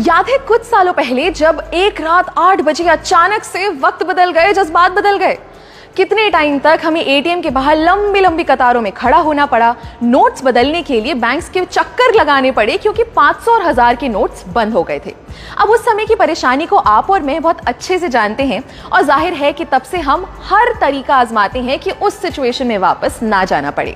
याद है कुछ सालों पहले जब एक रात 8 बजे अचानक से वक्त बदल गए, जज्बात बदल गए। कितने टाइम तक हमें एटीएम के बाहर लंबी लंबी कतारों में खड़ा होना पड़ा। नोट्स बदलने के लिए बैंक्स के चक्कर लगाने पड़े क्योंकि 500 और 1000 के नोट्स बंद हो गए थे। अब उस समय की परेशानी को आप और मैं बहुत अच्छे से जानते हैं और जाहिर है कि तब से हम हर तरीका आजमाते हैं कि उस सिचुएशन में वापस ना जाना पड़े।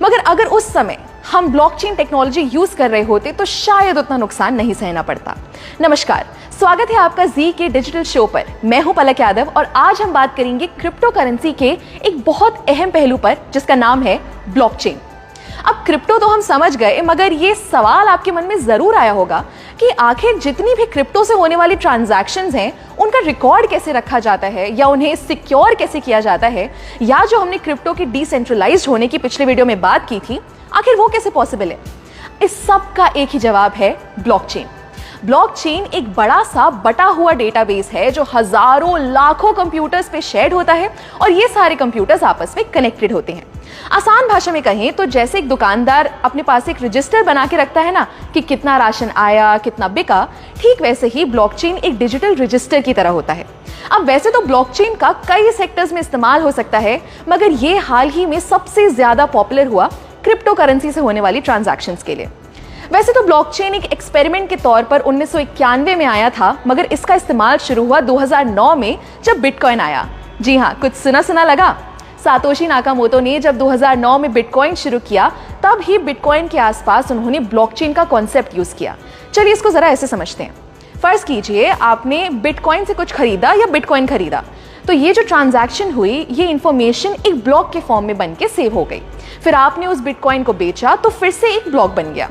मगर अगर उस समय हम ब्लॉकचेन टेक्नोलॉजी यूज कर रहे होते तो शायद उतना नुकसान नहीं सहना पड़ता। नमस्कार, स्वागत है आपका जी के डिजिटल शो पर। मैं हूं पलक यादव और आज हम बात करेंगे क्रिप्टो करेंसी के एक बहुत अहम पहलू पर जिसका नाम है ब्लॉकचेन। अब क्रिप्टो तो हम समझ गए, मगर ये सवाल आपके मन में जरूर आया होगा कि आखिर जितनी भी क्रिप्टो से होने वाली ट्रांजैक्शंस हैं उनका रिकॉर्ड कैसे रखा जाता है या उन्हें सिक्योर कैसे किया जाता है, या जो हमने क्रिप्टो की डिसेंट्रलाइज्ड होने की पिछले वीडियो में बात की थी, आखिर वो कैसे पॉसिबल है। इस सब का एक ही जवाब है ब्लॉकचेन। ब्लॉकचेन एक बड़ा सा बटा हुआ डेटाबेस है जो हजारों लाखों कंप्यूटर्स पे शेयर्ड होता है और ये सारे कंप्यूटर्स आपस में कनेक्टेड होते हैं। आसान भाषा में कहें तो जैसे एक दुकानदार अपने पास एक रजिस्टर बना के रखता है ना कि कितना राशन आया, कितना बिका, ठीक वैसे ही ब्लॉकचेन एक डिजिटल रजिस्टर की तरह होता है। अब वैसे तो ब्लॉकचेन का कई सेक्टर्स में इस्तेमाल हो सकता है, मगर ये हाल ही में सबसे ज्यादा पॉपुलर हुआ क्रिप्टो करेंसी से होने वाली ट्रांजैक्शंस के लिए। वैसे तो ब्लॉकचेन एक एक्सपेरिमेंट के तौर पर 1991 में आया था, मगर इसका इस्तेमाल शुरू हुआ 2009 में जब बिटकॉइन आया। जी हाँ, कुछ सुना सुना लगा। सातोशी नाकामोटो ने जब 2009 में बिटकॉइन शुरू किया, तब ही बिटकॉइन के आसपास उन्होंने ब्लॉकचेन का कॉन्सेप्ट यूज किया। चलिए इसको जरा ऐसे समझते हैं। फर्ज कीजिए आपने बिटकॉइन से कुछ खरीदा या बिटकॉइन खरीदा, तो ये जो ट्रांजैक्शन हुई, ये इंफॉर्मेशन एक ब्लॉक के फॉर्म में बन के सेव हो गई। फिर आपने उस बिटकॉइन को बेचा तो फिर से एक ब्लॉक बन गया।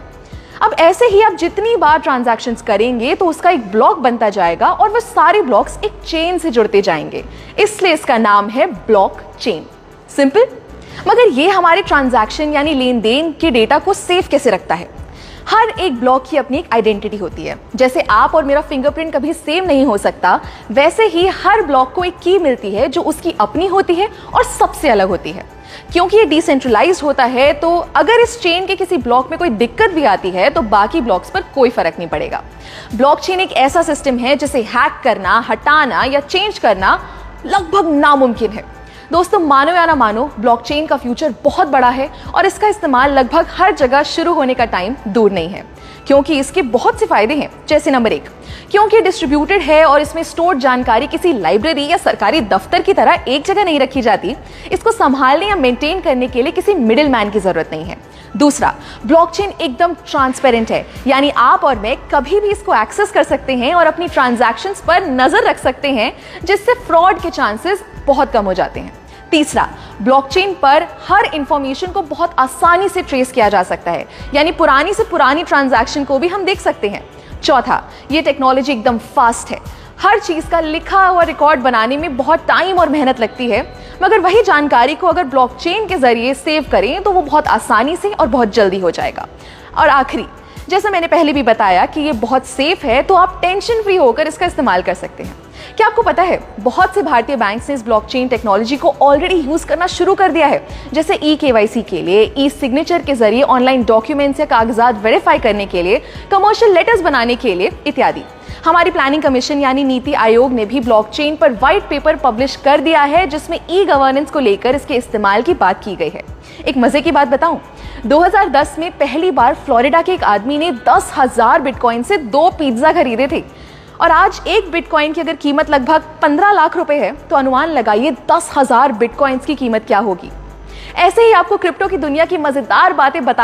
अब ऐसे ही आप जितनी बार ट्रांजैक्शंस करेंगे तो उसका एक ब्लॉक बनता जाएगा और वह सारे ब्लॉक्स एक चेन से जुड़ते जाएंगे, इसलिए इसका नाम है ब्लॉकचेन। सिंपल। मगर ये हमारे ट्रांजैक्शन यानी लेन देन के डेटा को सेव कैसे रखता है? हर एक ब्लॉक की अपनी एक आइडेंटिटी होती है। जैसे आप और मेरा फिंगरप्रिंट कभी सेम नहीं हो सकता, वैसे ही हर ब्लॉक को एक की मिलती है जो उसकी अपनी होती है और सबसे अलग होती है। क्योंकि ये डिसेंट्रलाइज्ड होता है, तो अगर इस चेन के किसी ब्लॉक में कोई दिक्कत भी आती है तो बाकी ब्लॉक्स पर कोई फर्क नहीं पड़ेगा। ब्लॉकचेन एक ऐसा सिस्टम है जिसे हैक करना, हटाना या चेंज करना लगभग नामुमकिन है। दोस्तों, मानो या ना मानो, ब्लॉकचेन का फ्यूचर बहुत बड़ा है और इसका इस्तेमाल लगभग हर जगह शुरू होने का टाइम दूर नहीं है, क्योंकि इसके बहुत से फायदे हैं। जैसे नंबर 1, क्योंकि डिस्ट्रीब्यूटेड है और इसमें स्टोर्ड जानकारी किसी लाइब्रेरी या सरकारी दफ्तर की तरह एक जगह नहीं रखी जाती। इसको संभालने या मेंटेन करने के लिए किसी मिडिल मैन की जरूरत नहीं है। दूसरा, ब्लॉकचेन एकदम ट्रांसपेरेंट है, यानी आप और मैं कभी भी इसको एक्सेस कर सकते हैं और अपनी ट्रांजैक्शंस पर नजर रख सकते हैं, जिससे फ्रॉड के चांसेस बहुत कम हो जाते हैं। तीसरा, ब्लॉकचेन पर हर इंफॉर्मेशन को बहुत आसानी से ट्रेस किया जा सकता है, यानी पुरानी से पुरानी ट्रांजैक्शन को भी हम देख सकते हैं। चौथा, ये टेक्नोलॉजी एकदम फास्ट है। हर चीज का लिखा हुआ रिकॉर्ड बनाने में बहुत टाइम और मेहनत लगती है, मगर वही जानकारी को अगर ब्लॉकचेन के जरिए सेव करें तो वो बहुत आसानी से और बहुत जल्दी हो जाएगा। और आखिरी, जैसा मैंने पहले भी बताया कि ये बहुत सेफ है, तो आप टेंशन फ्री होकर इसका इस्तेमाल कर सकते हैं। क्या आपको पता है, बहुत से भारतीय बैंक्स ने इस ब्लॉकचेन टेक्नोलॉजी को ऑलरेडी यूज करना शुरू कर दिया है, जैसे ई-केवाईसी के लिए, ई सिग्नेचर के जरिए ऑनलाइन डॉक्यूमेंट्स या कागजात वेरीफाई करने के लिए, कमर्शियल लेटर्स बनाने के लिए इत्यादि। हमारी प्लानिंग कमीशन यानी नीति आयोग ने भी ब्लॉकचेन पर व्हाइट पेपर पब्लिश कर दिया है, जिसमें ई गवर्नेंस को लेकर इसके इस्तेमाल की बात की गई है। एक मजे की बात बताऊं, 2010 में पहली बार फ्लोरिडा के एक आदमी ने 10,000 बिटकॉइन से 2 पिज्जा खरीदे थे, और आज एक बिटकॉइन की अगर कीमत लगभग 15 लाख रुपए है, तो अनुमान लगाइए 10,000 बिटकॉइंस की कीमत क्या होगी। ऐसे ही आपको क्रिप्टो की दुनिया की मजेदार बातें बता